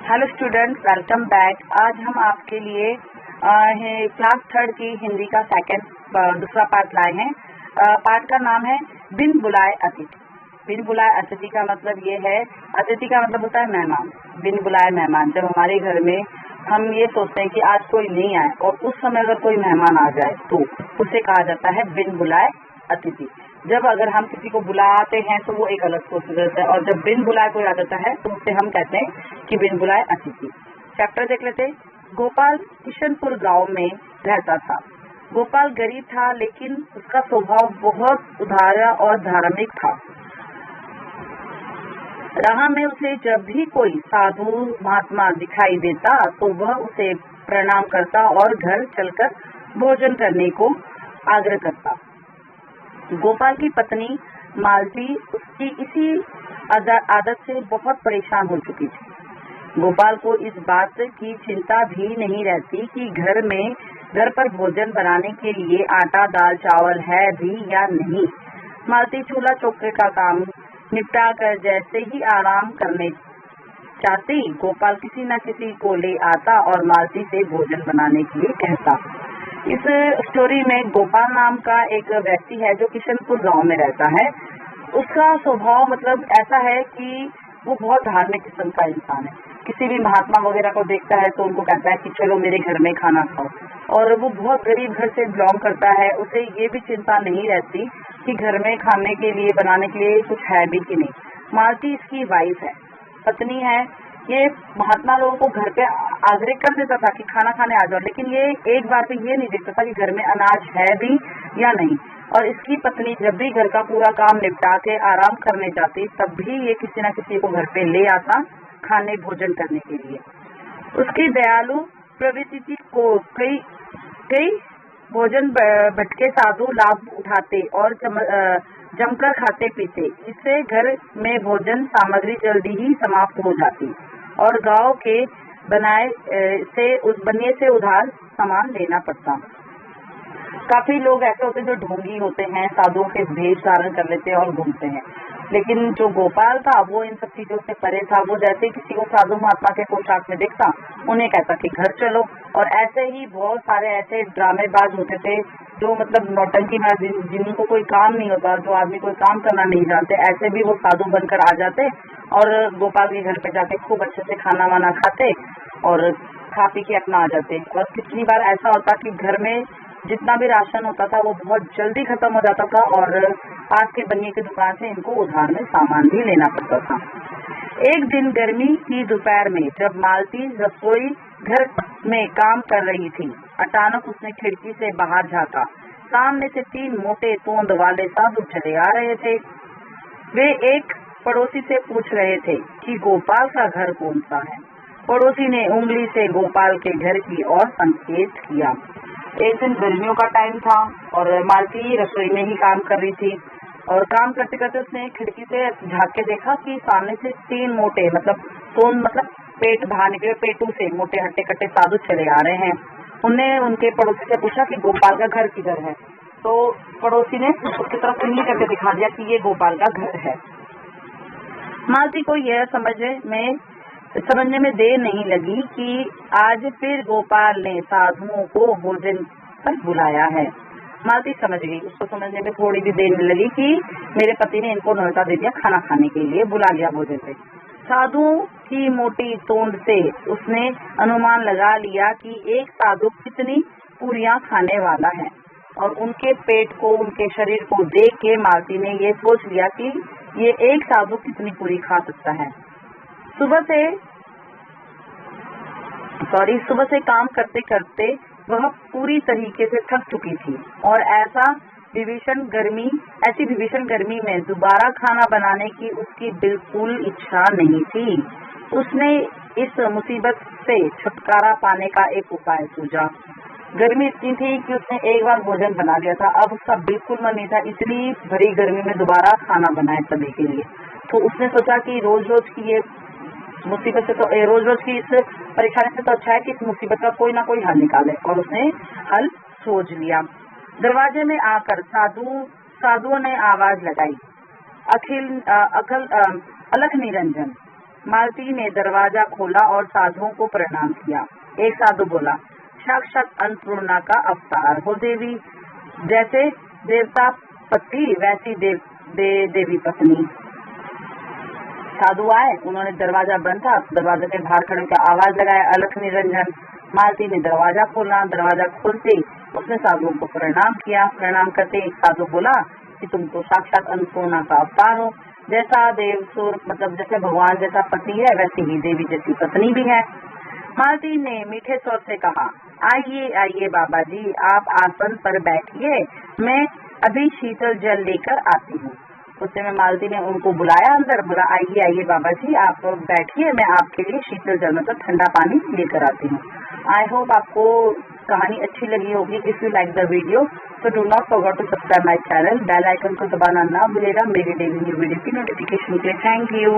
Hello students, welcome back. आज हम आपके लिए क्लास थर्ड की हिंदी का दूसरा पार्ट लाए हैं। पार्ट का नाम है बिन बुलाए अतिथि। बिन बुलाए अतिथि का मतलब ये है, अतिथि का मतलब होता है मेहमान। बिन बुलाए मेहमान, जब हमारे घर में हम ये सोचते हैं कि आज कोई नहीं आए और उस समय अगर कोई मेहमान आ जाए तो उसे कहा जाता है बिन बुलाए अतिथि। जब अगर हम किसी को बुलाते हैं तो वो एक अलग सोच रहता है, और जब बिन बुलाए कोई आ जाता है तो उसे हम कहते हैं कि बिन बुलाए अतिथि। चैप्टर देख लेते। गोपाल किशनपुर गांव में रहता था। गोपाल गरीब था, लेकिन उसका स्वभाव बहुत उदार और धार्मिक था। राह में उसे जब भी कोई साधु महात्मा दिखाई देता तो वह उसे प्रणाम करता और घर चलकर भोजन करने को आग्रह करता। गोपाल की पत्नी मालती उसकी इसी आदत से बहुत परेशान हो चुकी थी। गोपाल को इस बात की चिंता भी नहीं रहती कि घर पर भोजन बनाने के लिए आटा दाल चावल है भी या नहीं। मालती चूल्हा चौके का काम निपटा कर जैसे ही आराम करने चाहती, गोपाल किसी न किसी को ले आता और मालती से भोजन बनाने के लिए कहता। इस स्टोरी में गोपाल नाम का एक व्यक्ति है जो किशनपुर गांव में रहता है। उसका स्वभाव मतलब ऐसा है कि वो बहुत धार्मिक किस्म का इंसान है। किसी भी महात्मा वगैरह को देखता है तो उनको कहता है कि चलो मेरे घर में खाना खाओ। और वो बहुत गरीब घर से बिलोंग करता है। उसे ये भी चिंता नहीं रहती कि घर में खाने के लिए बनाने के लिए कुछ है भी कि नहीं। मालती इसकी वाइफ है, पत्नी है। ये महात्मा लोगों को घर पे आग्रह कर देता था कि खाना खाने आ जाओ, लेकिन ये एक बार भी ये नहीं देखता था कि घर में अनाज है भी या नहीं। और इसकी पत्नी जब भी घर का पूरा काम निपटा के आराम करने जाती, तब भी ये किसी न किसी को घर पे ले आता खाने भोजन करने के लिए। उसकी दयालु प्रवृत्ति को कई भोजन भटके साधु लाभ उठाते और जमकर खाते पीते। इससे घर में भोजन सामग्री जल्दी ही समाप्त हो जाती और गांव के बनिए से उधार सामान लेना पड़ता। काफी लोग ऐसे होते हैं जो ढोंगी होते हैं, साधुओं के वेश धारण कर लेते हैं और घूमते हैं। लेकिन जो गोपाल था वो इन सब चीजों से परे था। वो जैसे किसी को साधु महात्मा के पोशाक में देखता, उन्हें कहता कि घर चलो। और ऐसे ही बहुत सारे ऐसे ड्रामेबाज होते थे जो मतलब नौटंकी में जिनको कोई काम नहीं होता, जो आदमी कोई काम करना नहीं जानते, ऐसे भी वो साधु बनकर आ जाते और गोपाल के घर पे जाके खूब अच्छे से खाना वाना खाते और खा पी के अपना आ जाते। और कितनी बार ऐसा होता कि घर में जितना भी राशन होता था वो बहुत जल्दी खत्म हो जाता था और पास के बनिए की दुकान से इनको उधार में सामान भी लेना पड़ता था। एक दिन गर्मी की दोपहर में जब मालती रसोई घर में काम कर रही थी, अचानक उसने खिड़की से बाहर झांका। सामने से 3 मोटे तोंद वाले साधु चले आ रहे थे। वे एक पड़ोसी से पूछ रहे थे कि गोपाल का घर कौन सा है। पड़ोसी ने उंगली से गोपाल के घर की ओर संकेत किया। एक दिन गर्मियों का टाइम था और मालती रसोई में ही काम कर रही थी और काम करते करते उसने खिड़की से झांक के देखा कि सामने से 3 मोटे मतलब पेट बाहर निकले पेटू से मोटे हट्टे कट्टे साधु चले आ रहे हैं। उनने उनके पड़ोसी से पूछा कि गोपाल का घर किधर है। तो पड़ोसी ने उसकी तरफ उंगली करके दिखा दिया कि ये गोपाल का घर है। मालती को यह समझने में देर नहीं लगी कि आज फिर गोपाल ने साधुओं को भोजन पर बुलाया है। मालती समझ गई। उसको समझने में थोड़ी भी देर नहीं लगी कि मेरे पति ने इनको न्योता दे दिया, खाना खाने के लिए बुला लिया भोजन पे। साधुओं की मोटी तोंद से उसने अनुमान लगा लिया कि एक साधु कितनी पूरियां खाने वाला है और उनके पेट को, उनके शरीर को देख के मालती ने ये सोच लिया कि ये एक साधु कितनी पूरी खा सकता है। सुबह से काम करते करते वह पूरी तरीके से थक चुकी थी और ऐसी भीषण गर्मी में दोबारा खाना बनाने की उसकी बिल्कुल इच्छा नहीं थी। उसने इस मुसीबत से छुटकारा पाने का एक उपाय सूझा। गर्मी इतनी थी कि उसने एक बार भोजन बना लिया था, अब उसका बिल्कुल मन नहीं था इतनी भरी गर्मी में दोबारा खाना बनाए सभी के लिए। तो उसने सोचा कि रोज रोज की ये मुसीबत से, तो रोज रोज की इस परेशानी से तो अच्छा है कि इस मुसीबत का कोई ना कोई हल निकाले। और उसने हल सोच लिया। दरवाजे में आकर साधुओं ने आवाज लगाई, अलख निरंजन। मालती ने दरवाजा खोला और साधुओं को प्रणाम किया। एक साधु बोला, साक्षात अन्नपूर्णा का अवतार हो देवी, जैसे देवता पति वैसी देवी पत्नी। साधु आए, उन्होंने दरवाजा बंद था, दरवाजे के बाहर खड़े होकर आवाज लगाया, अलख निरंजन। मालती ने दरवाजा खोला, दरवाजा खोलते उसने साधुओं को प्रणाम किया। प्रणाम करते एक साधु बोला कि तुम तो साक्षात अन्नपूर्णा का अवतार हो, जैसा देवसुर मतलब जैसे भगवान जैसा पति है वैसी ही देवी जैसी पत्नी भी है। मालती ने मीठे स्वर से कहा, आइए आइए बाबा जी, आप आसन पर बैठिए, मैं अभी शीतल जल लेकर आती हूँ। उससे में मालती ने उनको बुलाया अंदर, बोला आइए आइए बाबा जी, आप बैठिए, मैं आपके लिए शीतल जल मतलब ठंडा पानी लेकर आती हूँ। आई होप आपको कहानी अच्छी लगी होगी। If you like the video तो do not forget to subscribe my channel, bell icon को दबाना ना भूलेगा मेरी डेली न्यू वीडियो की नोटिफिकेशन के लिए। Thank you.